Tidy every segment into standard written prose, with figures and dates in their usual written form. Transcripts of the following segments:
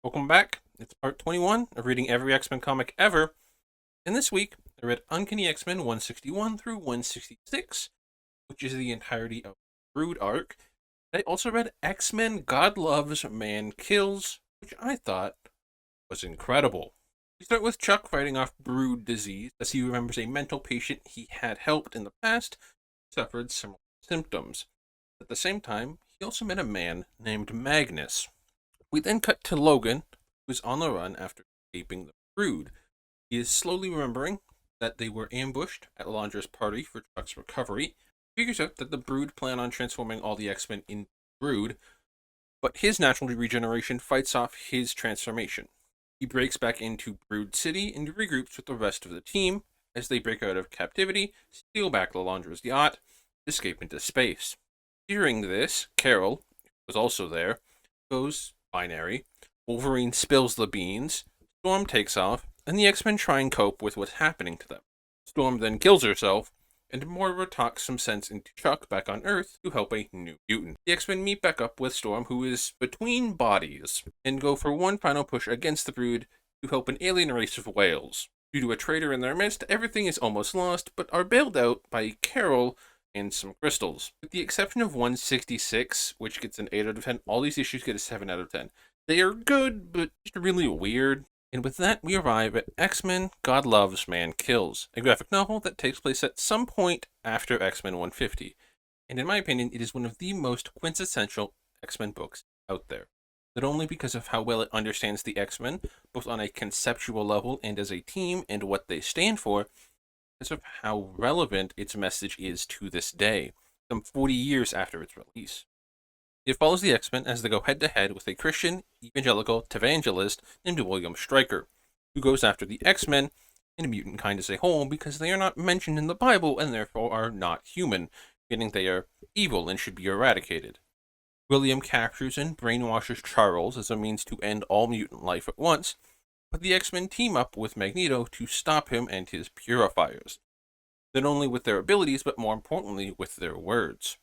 Welcome back. It's part 21 of reading every X-Men comic ever. And this week, I read Uncanny X-Men 161 through 166, which is the entirety of the Brood arc. I also read X-Men God Loves, Man Kills, which I thought was incredible. We start with Chuck fighting off Brood disease as he remembers a mental patient he had helped in the past who suffered similar symptoms. At the same time, he also met a man named Magnus. We then cut to Logan, who is on the run after escaping the Brood. He is slowly remembering that they were ambushed at Londra's party for Chuck's recovery. He figures out that the Brood plan on transforming all the X-Men into Brood, but his natural regeneration fights off his transformation. He breaks back into Brood City and regroups with the rest of the team as they break out of captivity, steal back Lalandra's yacht, escape into space. During this, Carol, who was also there, goes binary. Wolverine spills the beans, Storm takes off, and the X-Men try and cope with what's happening to them. Storm then kills herself, and Moira talks some sense into Chuck back on Earth to help a new mutant. The X-Men meet back up with Storm, who is between bodies, and go for one final push against the Brood to help an alien race of whales. Due to a traitor in their midst, everything is almost lost, but are bailed out by Carol and some crystals. With the exception of 166, which gets an 8 out of 10, all these issues get a 7 out of 10. They are good, but just really weird. And with that, we arrive at X-Men God Loves, Man Kills, a graphic novel that takes place at some point after X-Men 150. And in my opinion, it is one of the most quintessential X-Men books out there. Not only because of how well it understands the X-Men, both on a conceptual level and as a team and what they stand for, because of how relevant its message is to this day, some 40 years after its release. It follows the X-Men as they go head-to-head with a Christian evangelical televangelist named William Stryker, who goes after the X-Men and mutant kind as a whole because they are not mentioned in the Bible and therefore are not human, meaning they are evil and should be eradicated. William captures and brainwashes Charles as a means to end all mutant life at once, but the X-Men team up with Magneto to stop him and his purifiers, not only with their abilities, but more importantly with their words.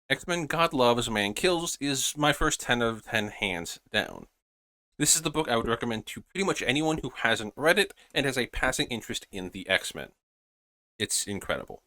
X-Men God Loves, Man Kills is my first 10 out of 10 hands down. This is the book I would recommend to pretty much anyone who hasn't read it and has a passing interest in the X-Men. It's incredible.